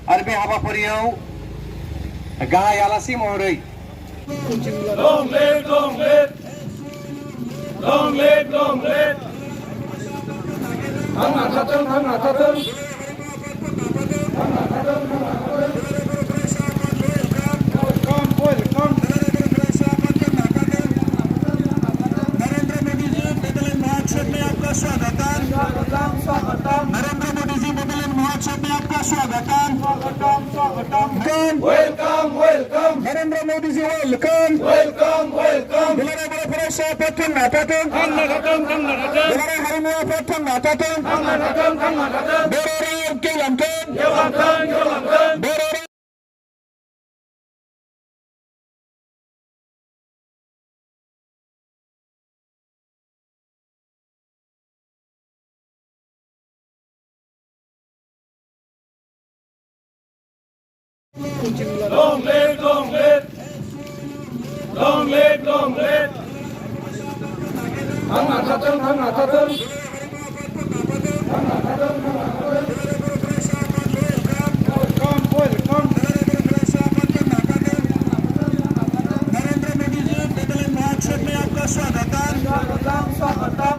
आरो बे हाबाफारियाव गाहाय आलासि महरै नरेंद्र मोदी जी वेलकम दुलाराय बर'फोरा पेट्रोल नाटाथों दुलाराय हारिमुआ पेट्रोल नाटाथों बर' राव गेवलांथों बर' Long live, थांना थाथों